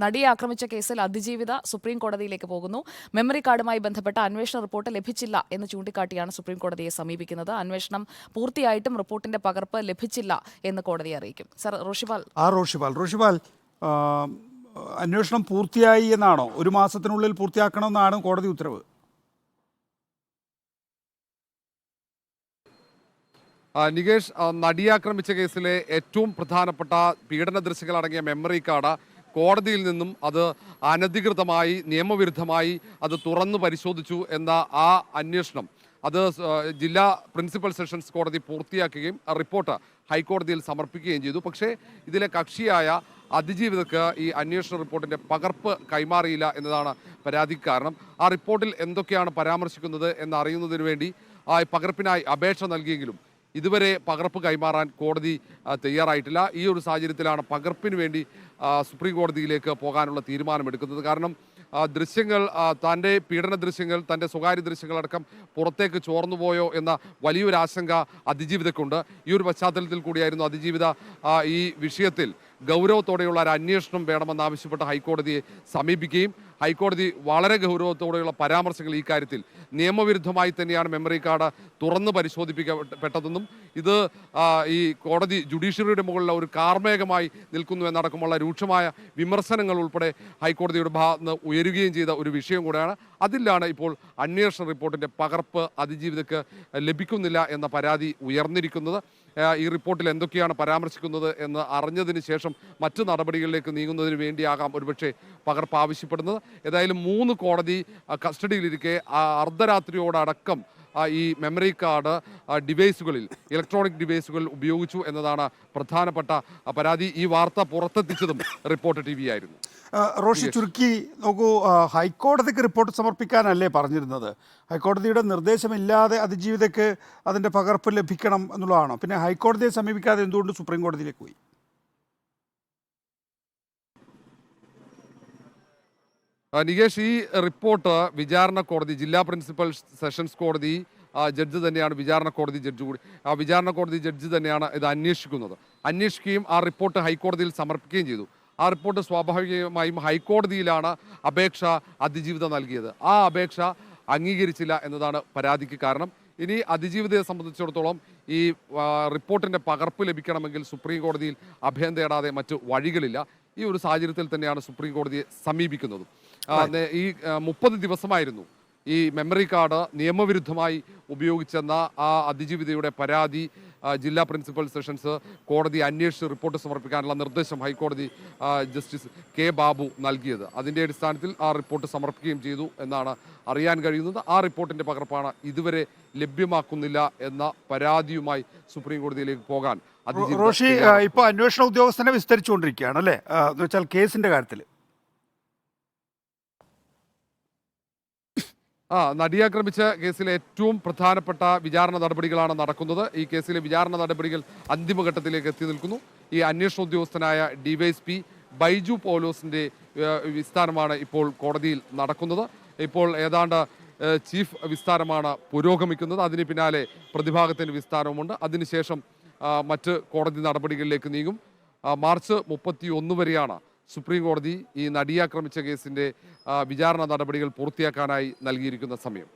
നടിയെ ആക്രമിച്ച കേസിൽ അതിജീവിത സുപ്രീം കോടതിയിലേക്ക് പോകുന്നു. മെമ്മറി കാർഡുമായി ബന്ധപ്പെട്ട അന്വേഷണ റിപ്പോർട്ട് ലഭിച്ചില്ല എന്ന് ചൂണ്ടിക്കാട്ടിയാണ് സുപ്രീം കോടതിയെ സമീപിക്കുന്നത്. അന്വേഷണം പൂർത്തിയായിട്ടും റിപ്പോർട്ടിന്റെ പകർപ്പ് ലഭിച്ചില്ല എന്ന് കോടതിയെ അറിയിക്കും. സർ റോഷിപാൽ, അന്വേഷണം പൂർത്തിയായി എന്നാണോ? 1 മാസത്തിനുള്ളിൽ പൂർത്തിയാക്കണമെന്നാണ് കോടതി ഉത്തരവ്. നികേഷ്, നടിയെ ആക്രമിച്ച കേസിലെ ഏറ്റവും പ്രധാനപ്പെട്ട പീഡന ദൃശ്യങ്ങളടങ്ങിയ മെമ്മറി കാർഡ് കോടതിയിൽ നിന്നും അത് അനധികൃതമായി നിയമവിരുദ്ധമായി അത് തുറന്നു പരിശോധിച്ചു എന്ന ആ അന്വേഷണം അത് ജില്ലാ പ്രിൻസിപ്പൽ സെഷൻസ് കോടതി പൂർത്തിയാക്കുകയും റിപ്പോർട്ട് ഹൈക്കോടതിയിൽ സമർപ്പിക്കുകയും ചെയ്തു. പക്ഷേ ഇതിലെ കക്ഷിയായ അതിജീവിതക്ക് ഈ അന്വേഷണ റിപ്പോർട്ടിൻ്റെ പകർപ്പ് കൈമാറിയില്ല എന്നതാണ് പരാതിക്ക് കാരണം. ആ റിപ്പോർട്ടിൽ എന്തൊക്കെയാണ് പരാമർശിക്കുന്നത് എന്നറിയുന്നതിന് വേണ്ടി ആ പകർപ്പിനായി അപേക്ഷ നൽകിയെങ്കിലും ഇതുവരെ പകർപ്പ് കൈമാറാൻ കോടതി തയ്യാറായിട്ടില്ല. ഈ ഒരു സാഹചര്യത്തിലാണ് പകർപ്പിന് വേണ്ടി സുപ്രീം കോടതിയിലേക്ക് പോകാനുള്ള തീരുമാനമെടുക്കുന്നത്. കാരണം ദൃശ്യങ്ങൾ, തൻ്റെ പീഡന ദൃശ്യങ്ങൾ, തൻ്റെ സ്വകാര്യ ദൃശ്യങ്ങളടക്കം പുറത്തേക്ക് ചോർന്നുപോയോ എന്ന വലിയൊരു ആശങ്ക അതിജീവിതക്കുണ്ട്. ഈ ഒരു പശ്ചാത്തലത്തിൽ കൂടിയായിരുന്നു അതിജീവിത ഈ വിഷയത്തിൽ ഗൗരവത്തോടെയുള്ള ഒരു അന്വേഷണം വേണമെന്നാവശ്യപ്പെട്ട് ഹൈക്കോടതിയെ സമീപിക്കുകയും ഹൈക്കോടതി വളരെ ഗൗരവത്തോടെയുള്ള പരാമർശങ്ങൾ ഈ കാര്യത്തിൽ നിയമവിരുദ്ധമായി തന്നെയാണ് മെമ്മറി കാർഡ് തുറന്ന് പരിശോധിപ്പിക്കപ്പെട്ടതെന്നും ഇത് ഈ കോടതി ജുഡീഷ്യറിയുടെ മുകളിൽ ഒരു കാർമേഘമായി നിൽക്കുന്നു എന്നടക്കമുള്ള രൂക്ഷമായ വിമർശനങ്ങൾ ഉൾപ്പെടെ ഹൈക്കോടതിയുടെ ഭാഗത്ത് നിന്ന് ഉയരുകയും ചെയ്ത ഒരു വിഷയം കൂടെയാണ്. അതിലാണ് ഇപ്പോൾ അന്വേഷണ റിപ്പോർട്ടിൻ്റെ പകർപ്പ് അതിജീവിതക്ക് ലഭിക്കുന്നില്ല എന്ന പരാതി ഉയർന്നിരിക്കുന്നത്. ഈ റിപ്പോർട്ടിൽ എന്തൊക്കെയാണ് പരാമർശിക്കുന്നത് എന്ന് അറിഞ്ഞതിന് ശേഷം മറ്റു നടപടികളിലേക്ക് നീങ്ങുന്നതിന് വേണ്ടിയാകാം ഒരുപക്ഷെ പകർപ്പ് ആവശ്യപ്പെടുന്നത്. ഏതായാലും 3 കോടതി കസ്റ്റഡിയിലിരിക്കെ അർദ്ധരാത്രിയോടക്കം ഈ മെമ്മറി കാർഡ് ഡിവൈസുകളിൽ, ഇലക്ട്രോണിക് ഡിവൈസുകളിൽ ഉപയോഗിച്ചു എന്നതാണ് പ്രധാനപ്പെട്ട പരാതി. ഈ വാർത്ത പുറത്തെത്തിച്ചതും റിപ്പോർട്ടർ TV ആയിരുന്നു. റോഷി, ചുരുക്കി നോക്കൂ, ഹൈക്കോടതിക്ക് റിപ്പോർട്ട് സമർപ്പിക്കാനല്ലേ പറഞ്ഞിരുന്നത്? ഹൈക്കോടതിയുടെ നിർദ്ദേശമില്ലാതെ അതിജീവിതയ്ക്ക് അതിൻ്റെ പകർപ്പ് ലഭിക്കണം എന്നുള്ളതാണോ? പിന്നെ ഹൈക്കോടതിയെ സമീപിക്കാതെ എന്തുകൊണ്ട് സുപ്രീം കോടതിയിലേക്ക് പോയി? നികേഷ്, ഈ റിപ്പോർട്ട് വിചാരണ കോടതി, ജില്ലാ പ്രിൻസിപ്പൽ സെഷൻസ് കോടതി ജഡ്ജ് തന്നെയാണ് വിചാരണ കോടതി ജഡ്ജ് കൂടി. വിചാരണ കോടതി ജഡ്ജ് തന്നെയാണ് ഇത് അന്വേഷിക്കുകയും ആ റിപ്പോർട്ട് ഹൈക്കോടതിയിൽ സമർപ്പിക്കുകയും ചെയ്തു. ആ റിപ്പോർട്ട് സ്വാഭാവികമായും ഹൈക്കോടതിയിലാണ് അപേക്ഷ അതിജീവിത നൽകിയത്. ആ അപേക്ഷ അംഗീകരിച്ചില്ല എന്നതാണ് പരാതിക്ക് കാരണം. ഇനി അതിജീവിതയെ സംബന്ധിച്ചിടത്തോളം ഈ റിപ്പോർട്ടിൻ്റെ പകർപ്പ് ലഭിക്കണമെങ്കിൽ സുപ്രീം കോടതിയിൽ അഭയം തേടാതെ മറ്റു വഴികളില്ല. ഈ ഒരു സാഹചര്യത്തിൽ തന്നെയാണ് സുപ്രീം കോടതിയെ സമീപിക്കുന്നത്. ഈ 30 ദിവസമായിരുന്നു ഈ മെമ്മറി കാർഡ് നിയമവിരുദ്ധമായി ഉപയോഗിച്ചെന്ന ആ അതിജീവിതയുടെ പരാതി ജില്ലാ പ്രിൻസിപ്പൽ സെഷൻസ് കോടതി അന്വേഷിച്ച് റിപ്പോർട്ട് സമർപ്പിക്കാനുള്ള നിർദ്ദേശം ഹൈക്കോടതി ജസ്റ്റിസ് കെ ബാബു നൽകിയത്. അതിൻ്റെ അടിസ്ഥാനത്തിൽ ആ റിപ്പോർട്ട് സമർപ്പിക്കുകയും ചെയ്തു എന്നാണ് അറിയാൻ കഴിയുന്നത്. ആ റിപ്പോർട്ടിൻ്റെ പകർപ്പാണ് ഇതുവരെ ലഭ്യമാക്കുന്നില്ല എന്ന പരാതിയുമായി സുപ്രീം കോടതിയിലേക്ക് പോകാൻ റോഷി ഇപ്പോൾ അന്വേഷണ ഉദ്യോഗസ്ഥനെ വിസ്തരിച്ചുകൊണ്ടിരിക്കുകയാണ് അല്ലേ, എന്ന് വെച്ചാൽ കേസിൻ്റെ കാര്യത്തിൽ? നടിയാക്രമിച്ച കേസിലെ ഏറ്റവും പ്രധാനപ്പെട്ട വിചാരണ നടപടികളാണ് നടക്കുന്നത്. ഈ കേസിലെ വിചാരണ നടപടികൾ അന്തിമഘട്ടത്തിലേക്ക് എത്തി നിൽക്കുന്നു. ഈ അന്വേഷണ ഉദ്യോഗസ്ഥനായ DYSP ബൈജു പൗലോസിൻ്റെ വിസ്താരമാണ് ഇപ്പോൾ കോടതിയിൽ നടക്കുന്നത്. ഇപ്പോൾ ഏതാണ്ട് ചീഫ് വിസ്താരമാണ് പുരോഗമിക്കുന്നത്. അതിന് പിന്നാലെ പ്രതിഭാഗത്തിൻ്റെ വിസ്താരവുമുണ്ട്. അതിനുശേഷം മറ്റ് കോടതി നടപടികളിലേക്ക് നീങ്ങും. മാർച്ച് 31 വരെയാണ് സുപ്രീം കോടതി ഈ നടിയാക്രമിച്ച കേസിൻ്റെ വിചാരണ നടപടികൾ പൂർത്തിയാക്കാനായി നൽകിയിരിക്കുന്ന സമയം.